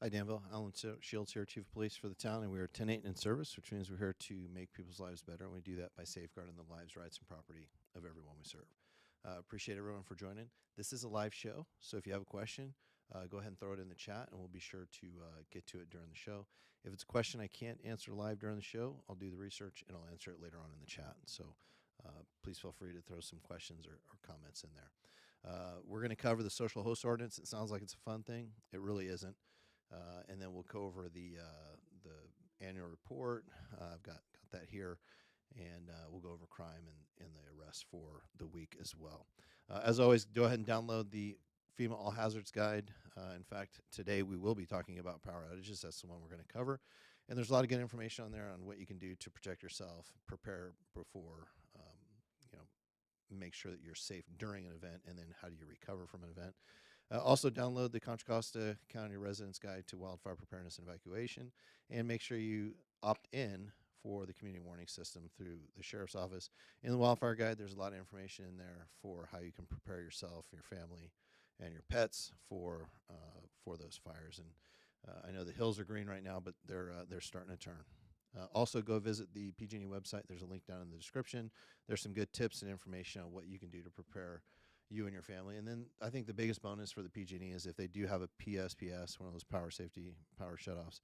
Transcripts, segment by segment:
Hi, Danville. Alan Shields here, Chief of Police for the town, and we are 10-8 in service, which means we're here to make people's lives better, and we do that by safeguarding the lives, rights, and property of everyone we serve. Appreciate everyone for joining. This is a live show, so if you have a question, go ahead and throw it in the chat, and we'll be sure to get to it during the show. If it's a question I can't answer live during the show, I'll do the research, and I'll answer it later on in the chat. So please feel free to throw some questions or comments in there. We're going to cover the social host ordinance. It sounds like it's a fun thing. It really isn't. And then we'll go over the annual report. I've got that here, and we'll go over crime and the arrests for the week as well. As always, go ahead and download the FEMA All Hazards Guide. In fact, today we will be talking about power outages. That's the one we're going to cover. And there's a lot of good information on there on what you can do to protect yourself, prepare before, make sure that you're safe during an event, and then how do you recover from an event. Also, download the Contra Costa County Residents Guide to Wildfire Preparedness and Evacuation, and make sure you opt in for the community warning system through the Sheriff's Office. In the Wildfire Guide, there's a lot of information in there for how you can prepare yourself, your family, and your pets for those fires. And I know the hills are green right now, but they're starting to turn. Also, go visit the PG&E website. There's a link down in the description. There's some good tips and information on what you can do to prepare you and your family. And then I think the biggest bonus for the PG&E is if they do have a PSPS, one of those power shutoffs,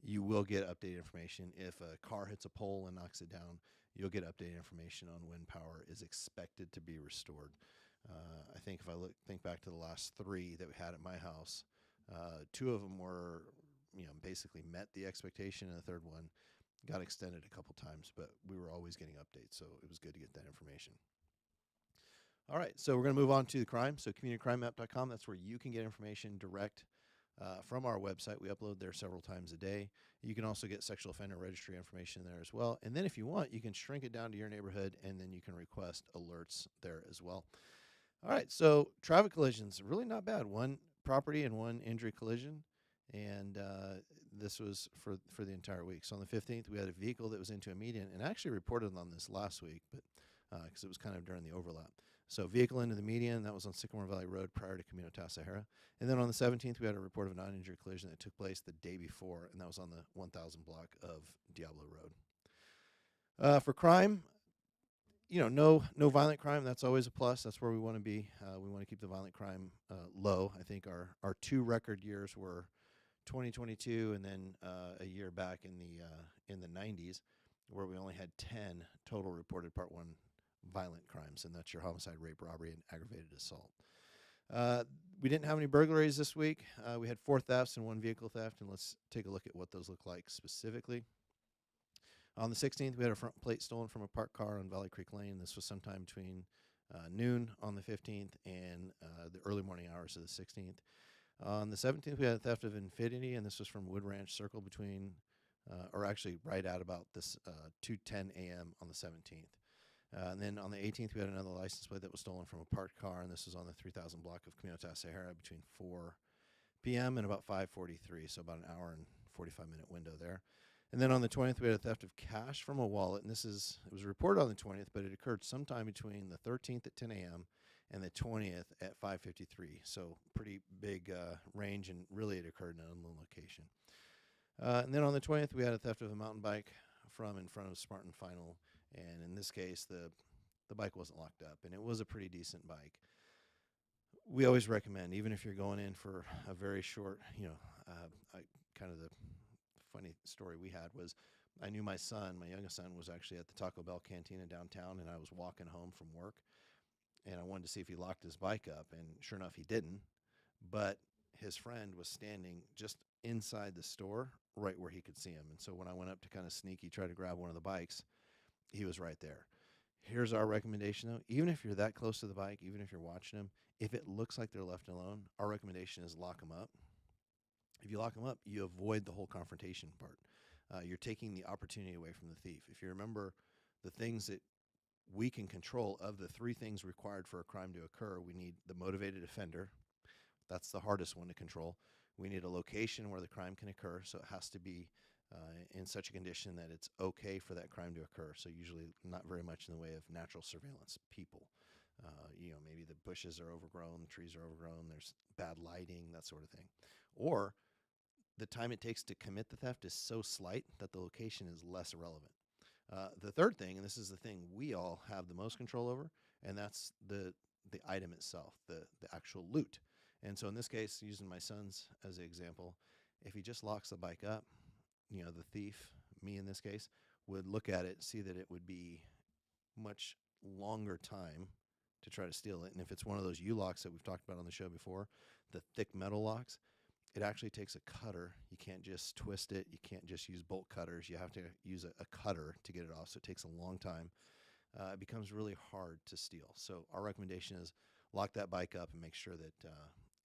you will get updated information. If a car hits a pole and knocks it down, you'll get updated information on when power is expected to be restored. I think if I think back to the last 3 that we had at my house, 2 of them were, basically met the expectation, and the third one got extended a couple times, but we were always getting updates, so it was good to get that information. All right, so we're going to move on to the crime. So communitycrimemap.com, that's where you can get information direct from our website. We upload there several times a day. You can also get sexual offender registry information there as well. And then if you want, you can shrink it down to your neighborhood, and then you can request alerts there as well. All right, so traffic collisions, really not bad. 1 property and 1 injury collision. And this was for the entire week. So on the 15th, we had a vehicle that was into a median, and I actually reported on this last week, but because it was kind of during the overlap. So vehicle into the median, that was on Sycamore Valley Road prior to Camino Tasajara. And then on the 17th, we had a report of a non-injury collision that took place the day before, and that was on the 1000 block of Diablo Road. For crime, no violent crime. That's always a plus. That's where we want to be. We want to keep the violent crime low. I think our 2 record years were 2022 and then a year back in the 90s, where we only had 10 total reported Part 1 violent crimes, and that's your homicide, rape, robbery, and aggravated assault. We didn't have any burglaries this week. We had 4 thefts and 1 vehicle theft, and let's take a look at what those look like specifically. On the 16th, we had a front plate stolen from a parked car on Valley Creek Lane. This was sometime between noon on the 15th and the early morning hours of the 16th. On the 17th, we had a theft of Infinity, and this was from Wood Ranch Circle or actually right at about this 2:10 a.m. on the 17th. And then on the 18th, we had another license plate that was stolen from a parked car, and this was on the 3000 block of Camino Tasajara between 4 p.m. and about 5:43, so about an hour and 45-minute window there. And then on the 20th, we had a theft of cash from a wallet, and it was reported on the 20th, but it occurred sometime between the 13th at 10 a.m. and the 20th at 5:53, so pretty big range, and really it occurred in an unknown location. And then on the 20th, we had a theft of a mountain bike from in front of Spartan Final, and in this case, the bike wasn't locked up, and it was a pretty decent bike. We always recommend, even if you're going in for a very short, kind of the funny story we had was I knew my youngest son, was actually at the Taco Bell cantina downtown, and I was walking home from work, and I wanted to see if he locked his bike up, and sure enough, he didn't. But his friend was standing just inside the store, right where he could see him. And so when I went up to kind of sneaky try to grab one of the bikes, he was right there. Here's our recommendation, though. Even if you're that close to the bike, even if you're watching them, if it looks like they're left alone, our recommendation is lock them up. If you lock them up, you avoid the whole confrontation part. You're taking the opportunity away from the thief. If you remember the things that we can control, of the 3 things required for a crime to occur, we need the motivated offender. That's the hardest one to control. We need a location where the crime can occur, so it has to be in such a condition that it's okay for that crime to occur. So usually not very much in the way of natural surveillance, people. Maybe the bushes are overgrown, the trees are overgrown, there's bad lighting, that sort of thing. Or the time it takes to commit the theft is so slight that the location is less relevant. The third thing, and this is the thing we all have the most control over, and that's the item itself, the actual loot. And so in this case, using my son's as an example, if he just locks the bike up, the thief, me in this case, would look at it, see that it would be much longer time to try to steal it. And if it's one of those U-locks that we've talked about on the show before, the thick metal locks, it actually takes a cutter. You can't just twist it. You can't just use bolt cutters. You have to use a cutter to get it off, so it takes a long time. It becomes really hard to steal. So our recommendation is lock that bike up and make sure that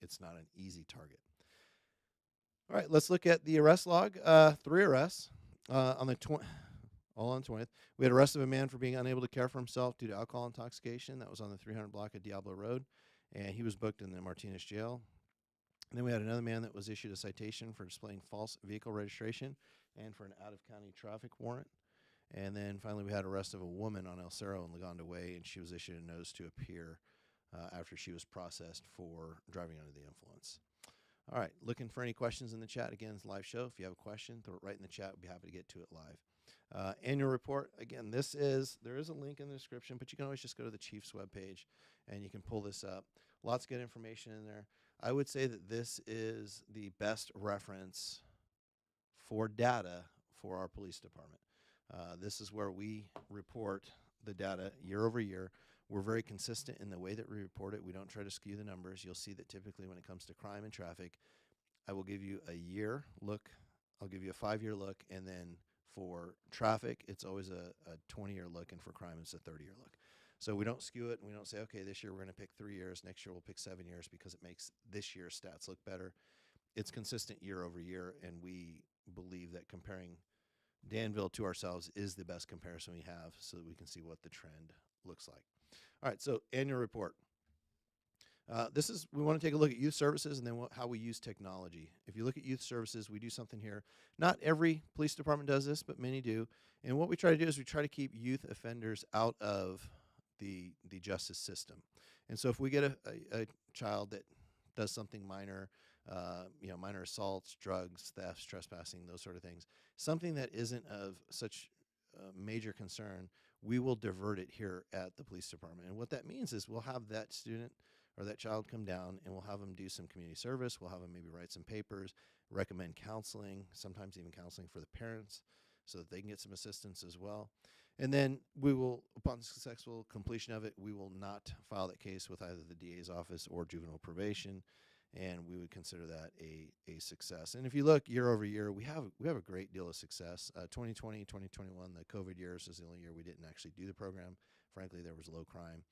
it's not an easy target. All right, let's look at the arrest log. 3 arrests on the 20th. We had arrest of a man for being unable to care for himself due to alcohol intoxication. That was on the 300 block of Diablo Road, and he was booked in the Martinez jail. And then we had another man that was issued a citation for displaying false vehicle registration and for an out-of-county traffic warrant. And then finally we had arrest of a woman on El Cerro and Lagonda Way, and she was issued a notice to appear after she was processed for driving under the influence. All right, looking for any questions in the chat. Again, it's a live show. If you have a question, throw it right in the chat. We'll be happy to get to it live. Annual report. Again, there is a link in the description, but you can always just go to the Chief's webpage and you can pull this up. Lots of good information in there. I would say that this is the best reference for data for our police department. This is where we report the data year over year. We're very consistent in the way that we report it. We don't try to skew the numbers. You'll see that typically when it comes to crime and traffic, I will give you a year look. I'll give you a 5-year look, and then for traffic, it's always a 20-year look, and for crime, it's a 30-year look. So we don't skew it, and we don't say, okay, this year we're going to pick 3 years, next year we'll pick 7 years because it makes this year's stats look better. It's consistent year over year, and we believe that comparing Danville to ourselves is the best comparison we have so that we can see what the trend looks like. All right, so annual report. We want to take a look at youth services and then how we use technology. If you look at youth services, we do something here. Not every police department does this, but many do. And what we try to do is we try to keep youth offenders out of the justice system. And so if we get a child that does something minor, minor assaults, drugs, thefts, trespassing, those sort of things, something that isn't of such major concern, we will divert it here at the police department. And what that means is we'll have that student or that child come down and we'll have them do some community service. We'll have them maybe write some papers, recommend counseling, sometimes even counseling for the parents so that they can get some assistance as well. And then we will, upon successful completion of it, we will not file that case with either the DA's office or juvenile probation, and we would consider that a success. And if you look year over year, we have a great deal of success. 2020, 2021, the COVID years is the only year we didn't actually do the program. Frankly, there was low crime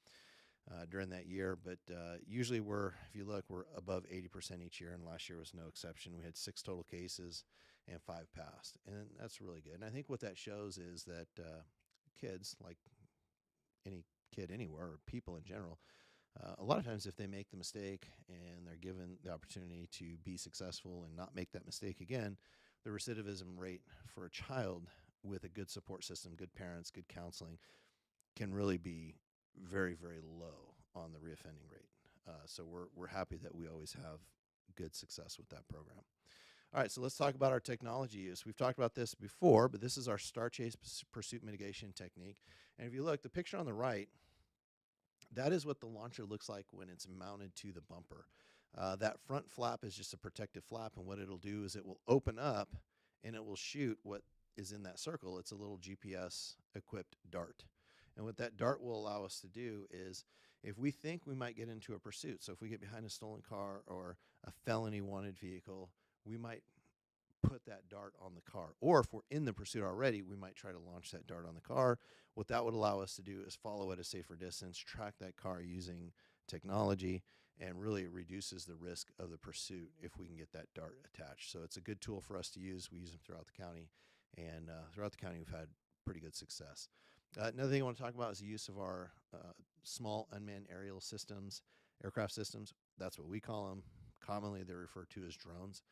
during that year, but usually if you look, we're above 80% each year, and last year was no exception. We had 6 total cases and 5 passed, and that's really good. And I think what that shows is that kids, like any kid anywhere, or people in general, a lot of times if they make the mistake and they're given the opportunity to be successful and not make that mistake again, the recidivism rate for a child with a good support system, good parents, good counseling, can really be very, very low on the reoffending rate. So we're happy that we always have good success with that program. All right, so let's talk about our technology use. We've talked about this before, but this is our Star Chase pursuit mitigation technique. And if you look, the picture on the right, that is what the launcher looks like when it's mounted to the bumper. That front flap is just a protective flap, and what it'll do is it will open up and it will shoot what is in that circle. It's a little GPS-equipped dart. And what that dart will allow us to do is if we think we might get into a pursuit, so if we get behind a stolen car or a felony wanted vehicle, we might put that dart on the car. Or if we're in the pursuit already, we might try to launch that dart on the car. What that would allow us to do is follow at a safer distance, track that car using technology, and really reduces the risk of the pursuit if we can get that dart attached. So it's a good tool for us to use. We use them throughout the county, and throughout the county we've had pretty good success. Another thing I want to talk about is the use of our small unmanned aerial systems, aircraft systems. That's what we call them. Commonly they're referred to as drones.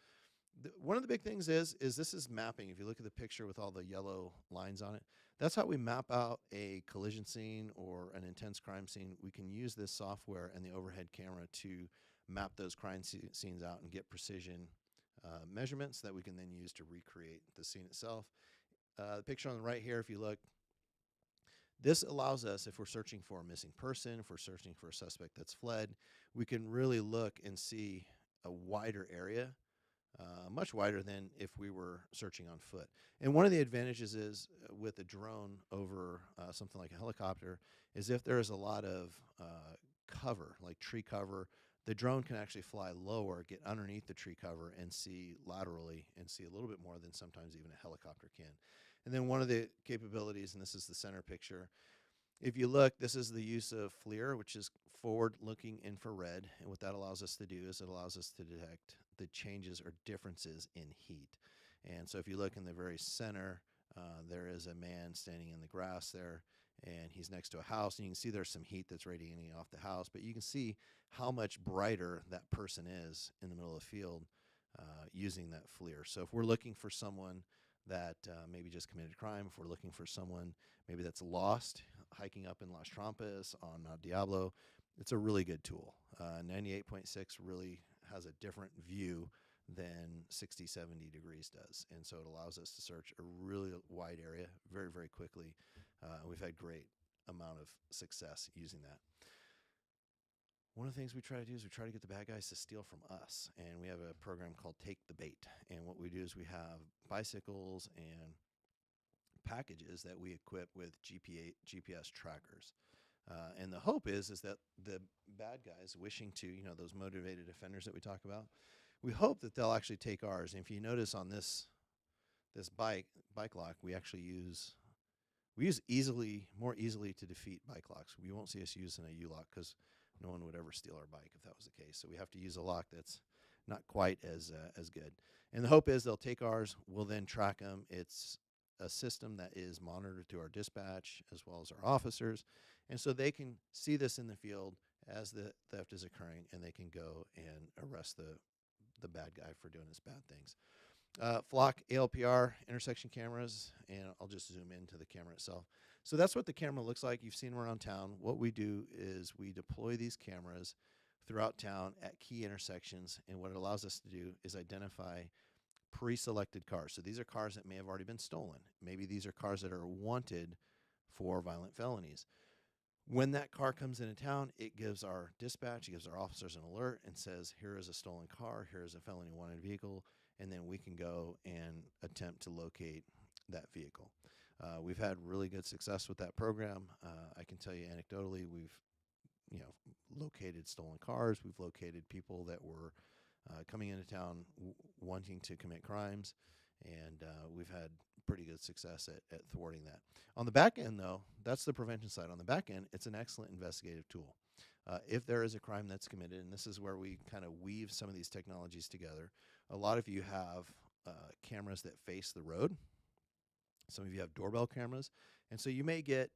One of the big things is this is mapping. If you look at the picture with all the yellow lines on it, that's how we map out a collision scene or an intense crime scene. We can use this software and the overhead camera to map those crime scenes out and get precision measurements that we can then use to recreate the scene itself. The picture on the right here, if you look, this allows us, if we're searching for a missing person, if we're searching for a suspect that's fled, we can really look and see a wider area, much wider than if we were searching on foot. And one of the advantages is with a drone over something like a helicopter is if there is a lot of cover, like tree cover, the drone can actually fly lower, get underneath the tree cover, and see laterally and see a little bit more than sometimes even a helicopter can. And then one of the capabilities, and this is the center picture, if you look, this is the use of FLIR, which is forward-looking infrared. And what that allows us to do is it allows us to detect the changes or differences in heat. And so if you look in the very center, there is a man standing in the grass there, and he's next to a house. And you can see there's some heat that's radiating off the house, but you can see how much brighter that person is in the middle of the field using that FLIR. So if we're looking for someone that maybe just committed a crime, if we're looking for someone maybe that's lost, hiking up in Las Trampas on Diablo, it's a really good tool. 98.6 really has a different view than 60, 70 degrees does. And so it allows us to search a really wide area very, very quickly. We've had great amount of success using that. One of the things we try to do is we try to get the bad guys to steal from us. And we have a program called Take the Bait. And what we do is we have bicycles and packages that we equip with GPS trackers. And the hope is that the bad guys wishing to, those motivated offenders that we talk about, we hope that they'll actually take ours. And if you notice on this bike lock, we actually use more easily to defeat bike locks. We won't see us using a U-lock because no one would ever steal our bike if that was the case. So we have to use a lock that's not quite as good. And the hope is they'll take ours. We'll then track them. It's a system that is monitored through our dispatch as well as our officers. And so they can see this in the field as the theft is occurring, and they can go and arrest the bad guy for doing his bad things. Flock ALPR intersection cameras, and I'll just zoom into the camera itself. So that's what the camera looks like. You've seen them around town. What we do is we deploy these cameras throughout town at key intersections, and what it allows us to do is identify pre-selected cars. So these are cars that may have already been stolen. Maybe these are cars that are wanted for violent felonies. When that car comes into town, it gives our dispatch, it gives our officers an alert and says, here is a stolen car, here is a felony wanted vehicle, and then we can go and attempt to locate that vehicle. We've had really good success with that program. I can tell you anecdotally, we've located stolen cars. We've located people that were coming into town wanting to commit crimes, and we've had pretty good success at thwarting that. On the back end, though, that's the prevention side. On the back end, it's an excellent investigative tool. If there is a crime that's committed, and this is where we kind of weave some of these technologies together, a lot of you have cameras that face the road. Some of you have doorbell cameras. And so you may get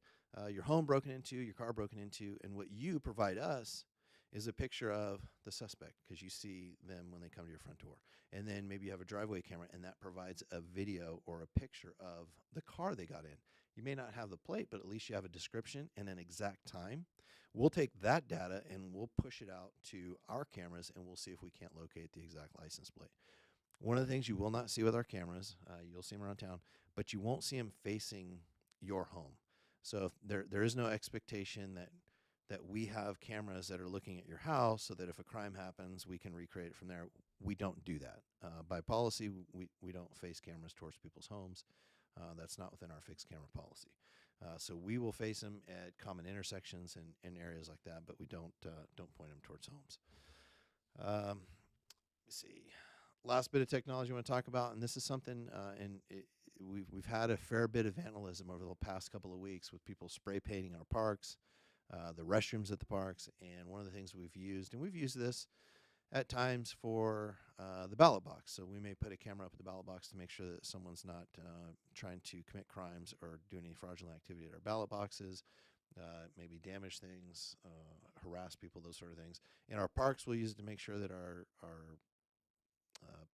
your home broken into, your car broken into, and what you provide us is a picture of the suspect because you see them when they come to your front door. And then maybe you have a driveway camera, and that provides a video or a picture of the car they got in. You may not have the plate, but at least you have a description and an exact time. We'll take that data and we'll push it out to our cameras, and we'll see if we can't locate the exact license plate. One of the things you will not see with our cameras, you'll see them around town, but you won't see them facing your home. So there is no expectation that we have cameras that are looking at your house so that if a crime happens, we can recreate it from there. We don't do that. By policy, we don't face cameras towards people's homes. That's not within our fixed camera policy. So we will face them at common intersections and areas like that, but we don't point them towards homes. Let me see. Last bit of technology I want to talk about, and this is something, we've had a fair bit of vandalism over the past couple of weeks with people spray painting our parks, the restrooms at the parks, and one of the things we've used this at times for the ballot box. So we may put a camera up at the ballot box to make sure that someone's not trying to commit crimes or do any fraudulent activity at our ballot boxes, maybe damage things, harass people, those sort of things. In our parks, we'll use it to make sure that our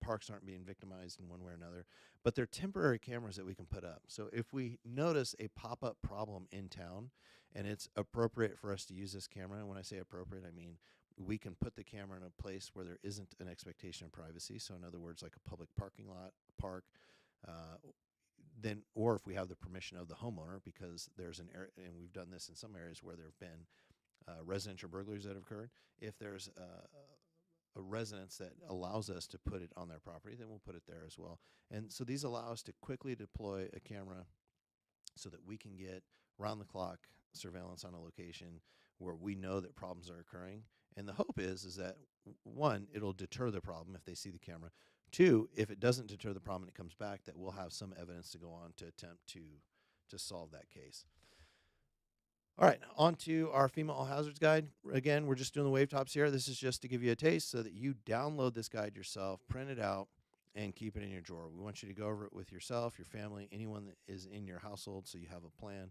parks aren't being victimized in one way or another, but they're temporary cameras that we can put up. So if we notice a pop-up problem in town and it's appropriate for us to use this camera, and when I say appropriate, I mean we can put the camera in a place where there isn't an expectation of privacy. So in other words, like a public parking lot, park, uh, then, or if we have the permission of the homeowner, because there's an area, and we've done this in some areas where there have been residential burglaries that have occurred. If there's a residence that allows us to put it on their property, then we'll put it there as well. And so these allow us to quickly deploy a camera so that we can get round the clock surveillance on a location where we know that problems are occurring. And the hope is that one, it'll deter the problem if they see the camera. Two, if it doesn't deter the problem and it comes back, that we'll have some evidence to go on to attempt to solve that case. All right, on to our FEMA All Hazards Guide. Again, we're just doing the wave tops here. This is just to give you a taste so that you download this guide yourself, print it out, and keep it in your drawer. We want you to go over it with yourself, your family, anyone that is in your household, so you have a plan.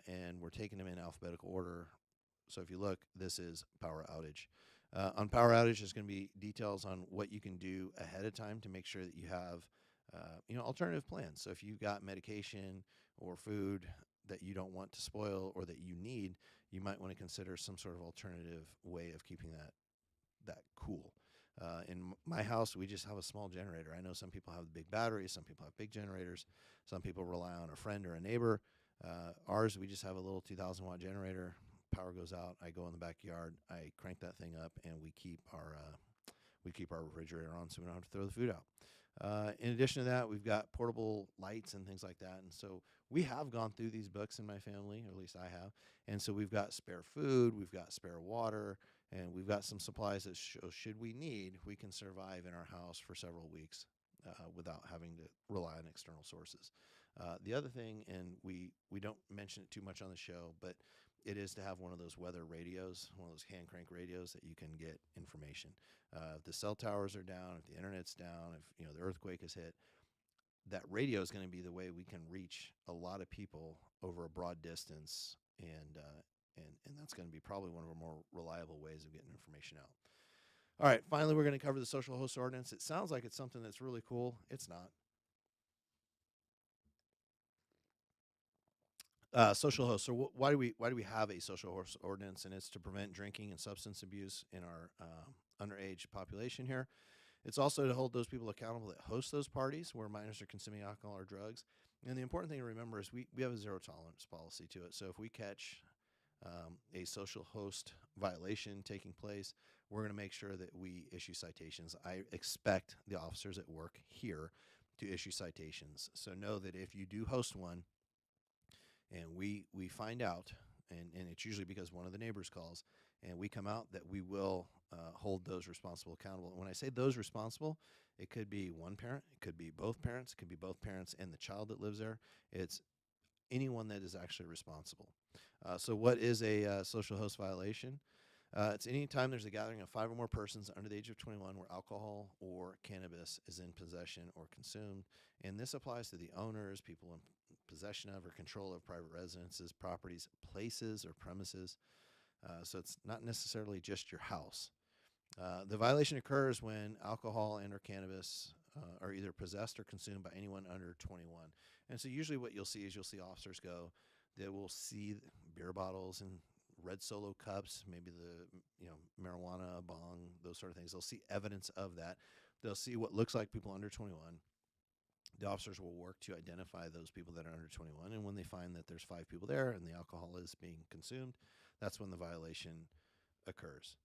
And we're taking them in alphabetical order. So if you look, this is power outage. On power outage, there's going to be details on what you can do ahead of time to make sure that you have alternative plans. So if you've got medication or food that you don't want to spoil or that you need, you might want to consider some sort of alternative way of keeping that cool. In my house, we just have a small generator. I know some people have big batteries, some people have big generators, some people rely on a friend or a neighbor. Ours, we just have a little 2,000 watt generator. Power goes out, I go in the backyard, I crank that thing up, and we keep our refrigerator on so we don't have to throw the food out. In addition to that, we've got portable lights and things like that. And so we have gone through these books in my family, or at least I have. And so we've got spare food, we've got spare water, and we've got some supplies that should we need, we can survive in our house for several weeks without having to rely on external sources. The other thing, and we don't mention it too much on the show, but it is to have one of those weather radios, one of those hand crank radios that you can get information. If the cell towers are down, if the internet's down, if the earthquake has hit, that radio is going to be the way we can reach a lot of people over a broad distance, and that's going to be probably one of our more reliable ways of getting information out. All right, finally, we're going to cover the social host ordinance. It sounds like it's something that's really cool. It's not. Social host. So why do we have a social host ordinance? And it's to prevent drinking and substance abuse in our underage population here. It's also to hold those people accountable that host those parties where minors are consuming alcohol or drugs. And the important thing to remember is we have a zero tolerance policy to it. So if we catch a social host violation taking place, we're going to make sure that we issue citations. I expect the officers at work here to issue citations. So know that if you do host one, and we find out, and it's usually because one of the neighbors calls, and we come out, that we will hold those responsible accountable. And when I say those responsible, it could be one parent, it could be both parents, it could be both parents and the child that lives there. It's anyone that is actually responsible. So what is a social host violation? It's any time there's a gathering of 5 or more persons under the age of 21 where alcohol or cannabis is in possession or consumed. And this applies to the owners, people in possession of or control of private residences, properties, places, or premises. So it's not necessarily just your house. The violation occurs when alcohol and or cannabis are either possessed or consumed by anyone under 21. And so usually what you'll see is officers go, they will see beer bottles and red Solo cups, maybe the marijuana, bong, those sort of things. They'll see evidence of that. They'll see what looks like people under 21. The officers will work to identify those people that are under 21, and when they find that there's 5 people there and the alcohol is being consumed, that's when the violation occurs.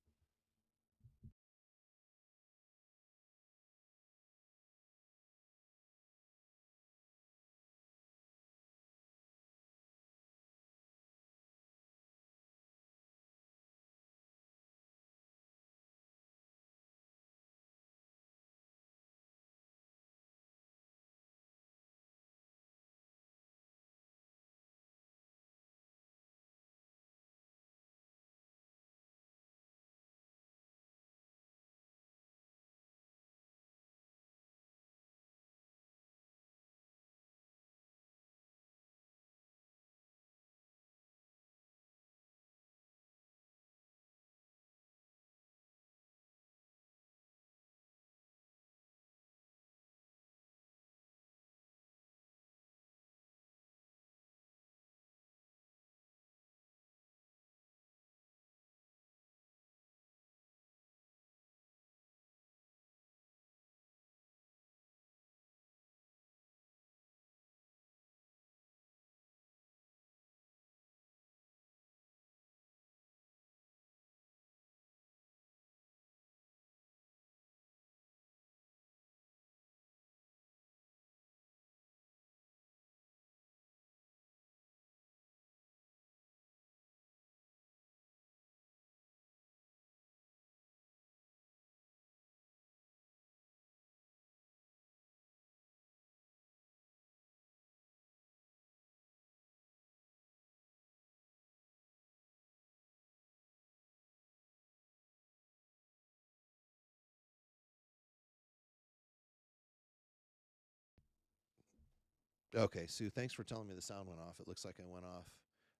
Okay, Sue, thanks for telling me the sound went off. It looks like I went off.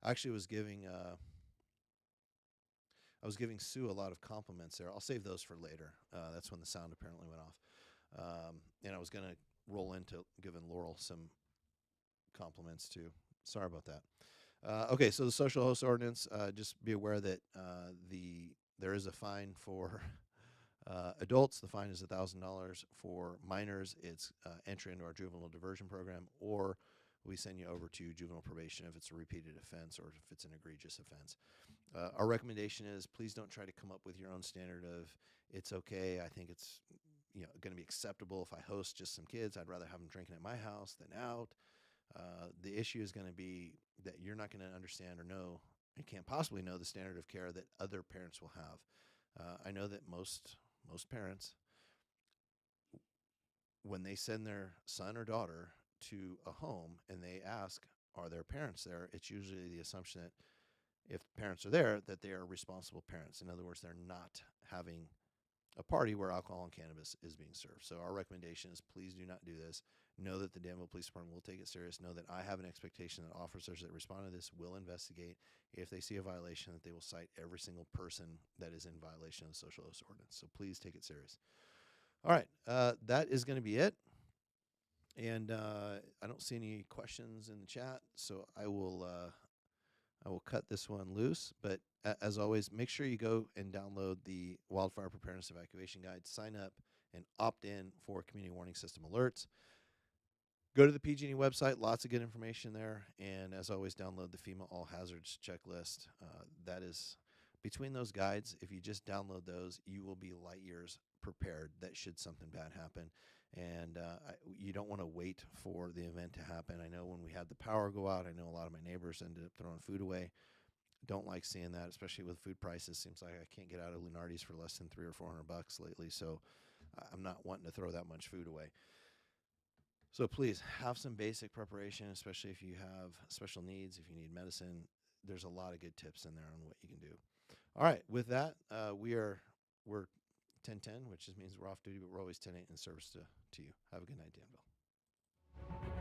I actually was giving Sue a lot of compliments there. I'll save those for later. That's when the sound apparently went off. And I was going to roll into giving Laurel some compliments too. Sorry about that. Okay, so the social host ordinance. Just be aware that there is a fine for adults. The fine is $1,000. For minors, it's entry into our juvenile diversion program, or we send you over to juvenile probation if it's a repeated offense or if it's an egregious offense. Our recommendation is please don't try to come up with your own standard of it's okay. I think it's going to be acceptable if I host just some kids. I'd rather have them drinking at my house than out. The issue is going to be that you're not going to understand or know and can't possibly know the standard of care that other parents will have. I know that most parents, when they send their son or daughter to a home and they ask, are there parents there? It's usually the assumption that if parents are there, that they are responsible parents. In other words, they're not having a party where alcohol and cannabis is being served. So our recommendation is please do not do this. Know that the Danville Police Department will take it serious. Know that I have an expectation that officers that respond to this will investigate. If they see a violation, that they will cite every single person that is in violation of the social host ordinance. So please take it serious. All right, that is going to be it. And I don't see any questions in the chat, so I will cut this one loose. But as always, make sure you go and download the Wildfire Preparedness Evacuation Guide, sign up, and opt in for community warning system alerts. Go to the PG&E website, lots of good information there. And as always, download the FEMA All Hazards Checklist. That is, between those guides, if you just download those, you will be light years prepared that should something bad happen. And you don't want to wait for the event to happen. I know when we had the power go out, I know a lot of my neighbors ended up throwing food away. Don't like seeing that, especially with food prices. Seems like I can't get out of Lunardi's for less than $300 or $400 lately. So I'm not wanting to throw that much food away. So please have some basic preparation, especially if you have special needs, if you need medicine. There's a lot of good tips in there on what you can do. All right, with that, we're 10:10, which just means we're off duty, but we're always 10:8 in service to you. Have a good night, Danville.